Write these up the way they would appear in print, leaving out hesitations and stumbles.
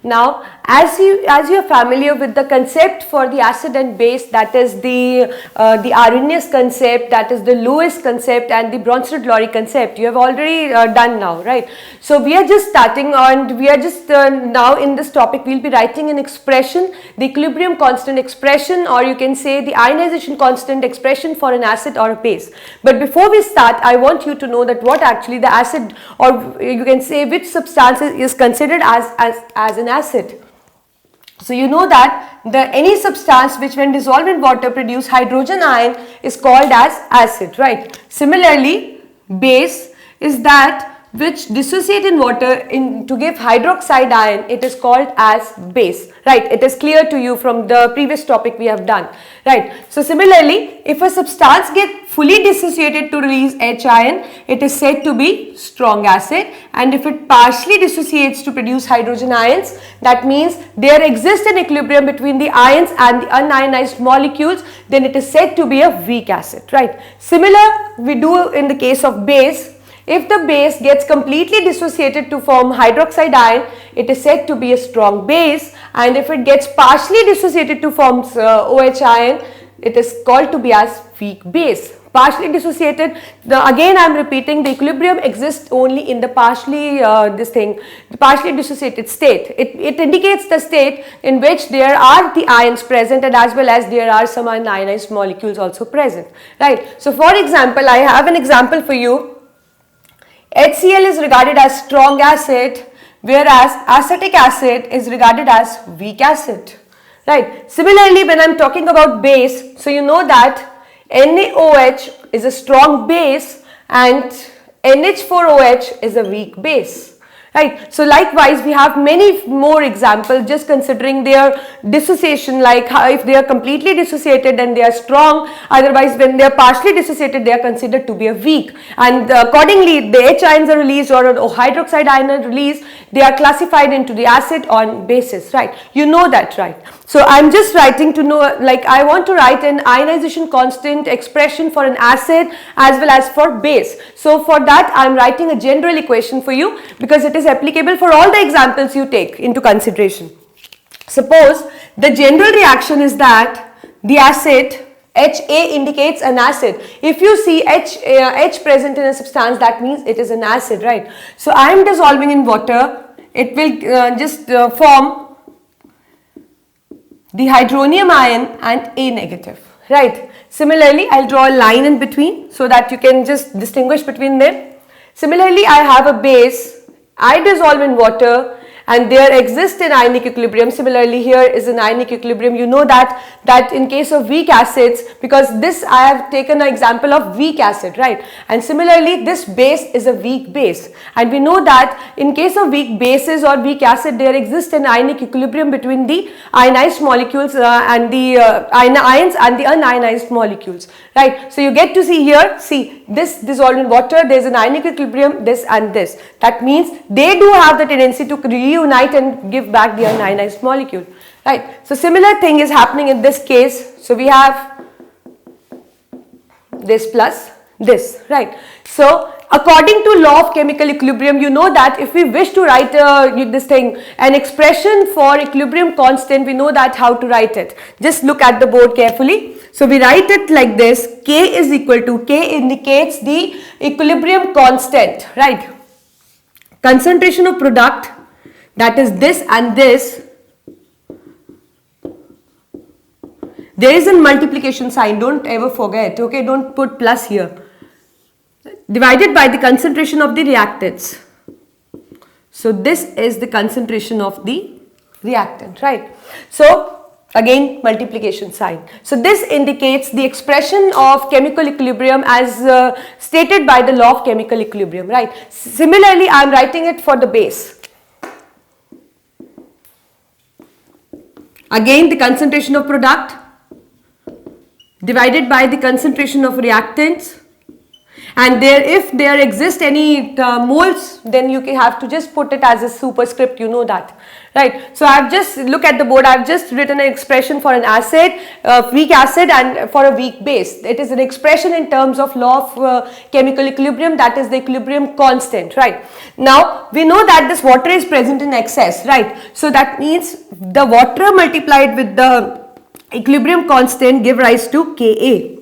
Now, as you are familiar with the concept for the acid and base, that is the Arrhenius concept, that is the Lewis concept, and the Bronsted-Lowry concept. You have already done now, right? So we are just starting on. We are just now in this topic. We'll be writing an expression, the equilibrium constant expression, or you can say the ionization constant expression for an acid or a base. But before we start, I want you to know that what actually the acid, or you can say which substance is considered as an acid. So you know that any substance which when dissolved in water produce hydrogen ion is called as acid, right? Similarly, base is that which dissociate in water to give hydroxide ion, it is called as base, right? It is clear to you from the previous topic we have done, right? So similarly, if a substance get fully dissociated to release H ion, it is said to be strong acid, and if it partially dissociates to produce hydrogen ions, that means there exists an equilibrium between the ions and the unionized molecules, then it is said to be a weak acid, right? Similar we do in the case of base. If the base gets completely dissociated to form hydroxide ion, it is said to be a strong base, and if it gets partially dissociated to form OH ion, it is called to be as weak base. Partially dissociated, again I am repeating, the equilibrium exists only in the partially the partially dissociated state. It indicates the state in which there are the ions present, and as well as there are some unionized molecules also present, right? So for example, I have an example for you. HCl is regarded as strong acid, whereas acetic acid is regarded as weak acid, right? Similarly, when I am talking about base, so you know that NaOH is a strong base and NH4OH is a weak base, right? So likewise, we have many more examples just considering their dissociation, like if they are completely dissociated then they are strong, otherwise when they are partially dissociated they are considered to be a weak, and accordingly the H ions are released or hydroxide ion are released, they are classified into the acid on basis, right? You know that, right? So I'm just writing to know, like I want to write an ionization constant expression for an acid as well as for base. So for that I'm writing a general equation for you because it is applicable for all the examples you take into consideration. Suppose the general reaction is that the acid Ha indicates an acid. If you see H present in a substance, that means it is an acid, right? So I am dissolving in water, it will just form the hydronium ion and A negative, right? Similarly, I'll draw a line in between so that you can just distinguish between them. Similarly, I have a base, I dissolve in water and there exists an ionic equilibrium. Similarly, here is an ionic equilibrium. You know that in case of weak acids, because this I have taken an example of weak acid, right? And similarly, this base is a weak base, and we know that in case of weak bases or weak acid, there exists an ionic equilibrium between the ionized molecules and the ions and the unionized molecules, right? So you get to see here, see this dissolved in water, there is an ionic equilibrium, this and this. That means they do have the tendency to reunite and give back the unionized molecule, right? So similar thing is happening in this case. So we have this plus this, right? So according to law of chemical equilibrium, you know that if we wish to write an expression for equilibrium constant, we know that how to write it. Just look at the board carefully. So we write it like this: K is equal to, K indicates the equilibrium constant, right? Concentration of product, that is this and this. There is a multiplication sign, don't ever forget, okay? Don't put plus here. Divided by the concentration of the reactants. So this is the concentration of the reactant, right? So again multiplication sign. So this indicates the expression of chemical equilibrium as stated by the law of chemical equilibrium, right? Similarly, I am writing it for the base. Again, the concentration of product divided by the concentration of reactants, And there, if there exist any moles, then you can have to just put it as a superscript, you know that, right? So I've just, look at the board, I've just written an expression for an acid, weak acid, and for a weak base. It is an expression in terms of law of chemical equilibrium, that is the equilibrium constant, right? Now we know that this water is present in excess, right? So that means the water multiplied with the equilibrium constant give rise to Ka.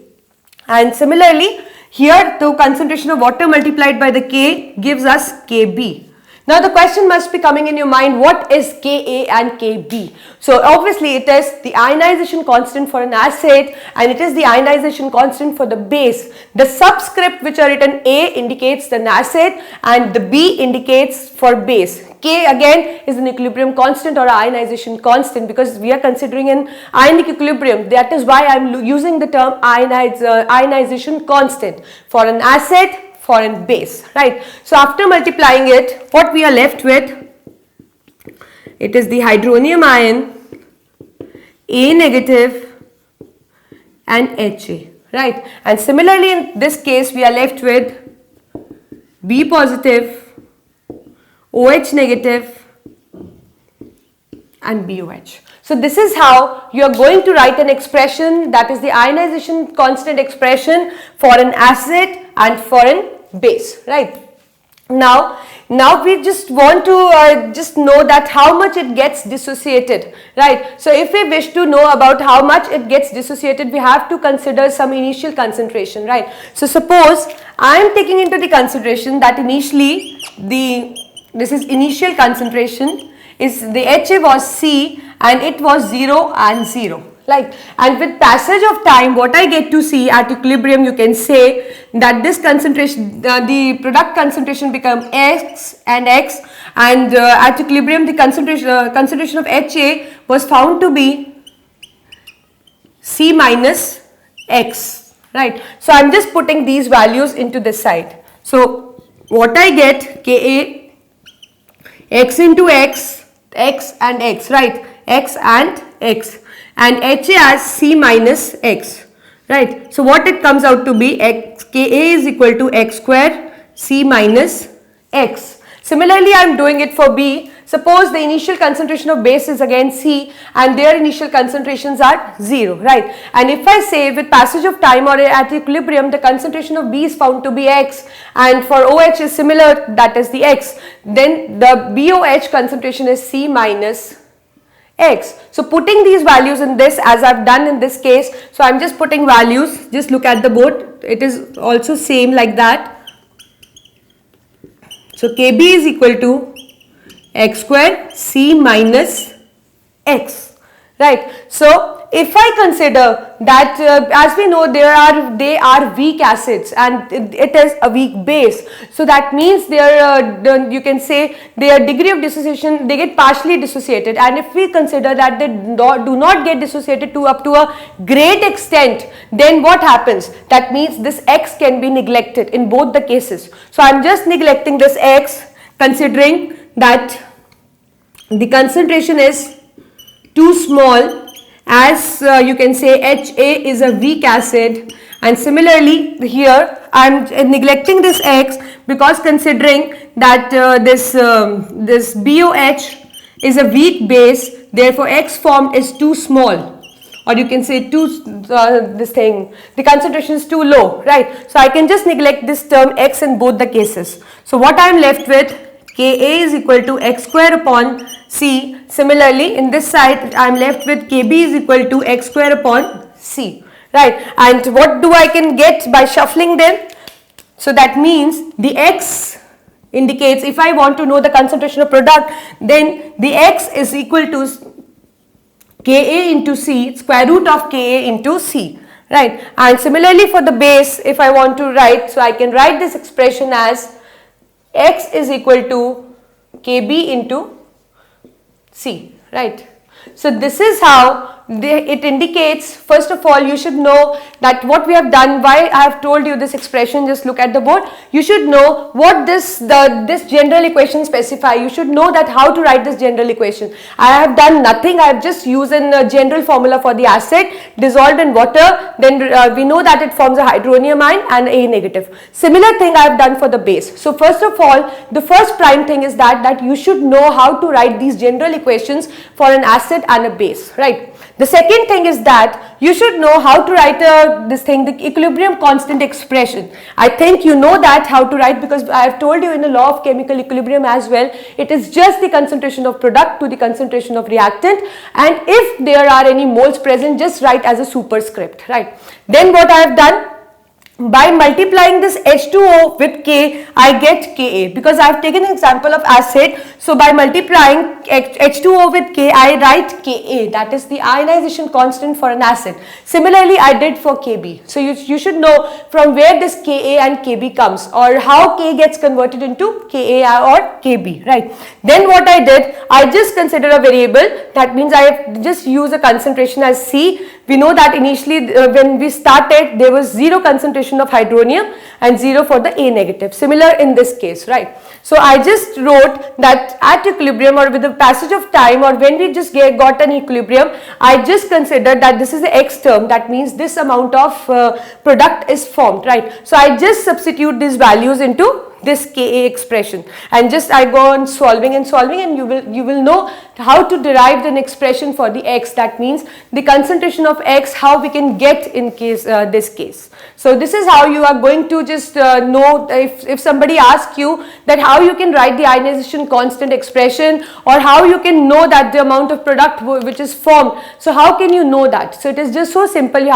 And similarly, here the concentration of water multiplied by the K gives us Kb. Now the question must be coming in your mind, what is Ka and Kb? So obviously it is the ionization constant for an acid and it is the ionization constant for the base. The subscript which are written A indicates the acid and the B indicates for base. K again is an equilibrium constant or ionization constant because we are considering an ionic equilibrium. That is why I am using the term ionization constant for an acid, for a base, right? So after multiplying it, what we are left with, it is the hydronium ion, A negative and Ha, right? And similarly in this case we are left with B positive, OH negative and BOH. So this is how you are going to write an expression, that is the ionization constant expression for an acid and for an base, right? Now we just want to just know that how much it gets dissociated, right? So if we wish to know about how much it gets dissociated, we have to consider some initial concentration, right? So suppose I am taking into the consideration that initially this is initial concentration, is the Ha was C and it was 0 and 0. Like, and with passage of time, what I get to see at equilibrium, you can say that this concentration, the product concentration become X and X, and at equilibrium the concentration of Ha was found to be C minus X, right? So I'm just putting these values into this side. So what I get, Ka, X into X, X and X, right? X and X. And Ha as C minus X, right? So what it comes out to be, Ka is equal to X square C minus X. Similarly, I am doing it for B. Suppose the initial concentration of base is again C and their initial concentrations are 0, right? And if I say with passage of time or at equilibrium, the concentration of B is found to be X and for OH is similar, that is the X, then the BOH concentration is C minus X. So putting these values in this, as I've done in this case, so I'm just putting values, just look at the board, it is also same like that. So Kb is equal to X square C minus X, right? So if I consider that as we know they are weak acids and it is a weak base, so that means their you can say their degree of dissociation, they get partially dissociated, and if we consider that they do not get dissociated to up to a great extent, then what happens? That means this X can be neglected in both the cases. So I am just neglecting this X, considering that the concentration is too small, as you can say Ha is a weak acid, and similarly here I am neglecting this X because considering that this BOH is a weak base, therefore X formed is too small, or you can say the concentration is too low, right? So I can just neglect this term X in both the cases. So what I am left with, Ka is equal to X square upon C. Similarly in this side I am left with Kb is equal to X square upon C, right? And what do I can get by shuffling them? So that means the X indicates, if I want to know the concentration of product, then the X is equal to Ka into C, square root of Ka into C, right? And similarly for the base, if I want to write, so I can write this expression as X is equal to Kb into C, right? So this is how it indicates, first of all, you should know that what we have done, why I have told you this expression, just look at the board. You should know what this general equation specify. You should know that how to write this general equation. I have done nothing. I have just used a general formula for the acid dissolved in water. Then we know that it forms a hydronium ion and A negative. Similar thing I have done for the base. So first of all, the first prime thing is that you should know how to write these general equations for an acid and a base, right? The second thing is that you should know how to write the equilibrium constant expression. I think you know that how to write, because I have told you in the law of chemical equilibrium as well, it is just the concentration of product to the concentration of reactant, and if there are any moles present, just write as a superscript, right? Then what I have done, by multiplying this H2O with K, I get Ka, because I have taken an example of acid. So by multiplying H2O with K, I write Ka, that is the ionization constant for an acid. Similarly, I did for Kb. So you should know from where this Ka and Kb comes, or how K gets converted into Ka or Kb, right? Then what I did, I just consider a variable. That means I just use a concentration as C. We know that initially when we started, there was 0 concentration of hydronium and 0 for the A negative. Similar in this case, right? So I just wrote that at equilibrium, or with the passage of time, or when we just got an equilibrium, I just considered that this is the X term. That means this amount of product is formed, right? So I just substitute these values into this Ka expression, and just I go on solving, and you will know how to derive an expression for the X. That means the concentration of X, how we can get in case this case. So this is how you are going to just know, if somebody asks you that how you can write the ionization constant expression, or how you can know that the amount of product which is formed. So how can you know that? So it is just so simple.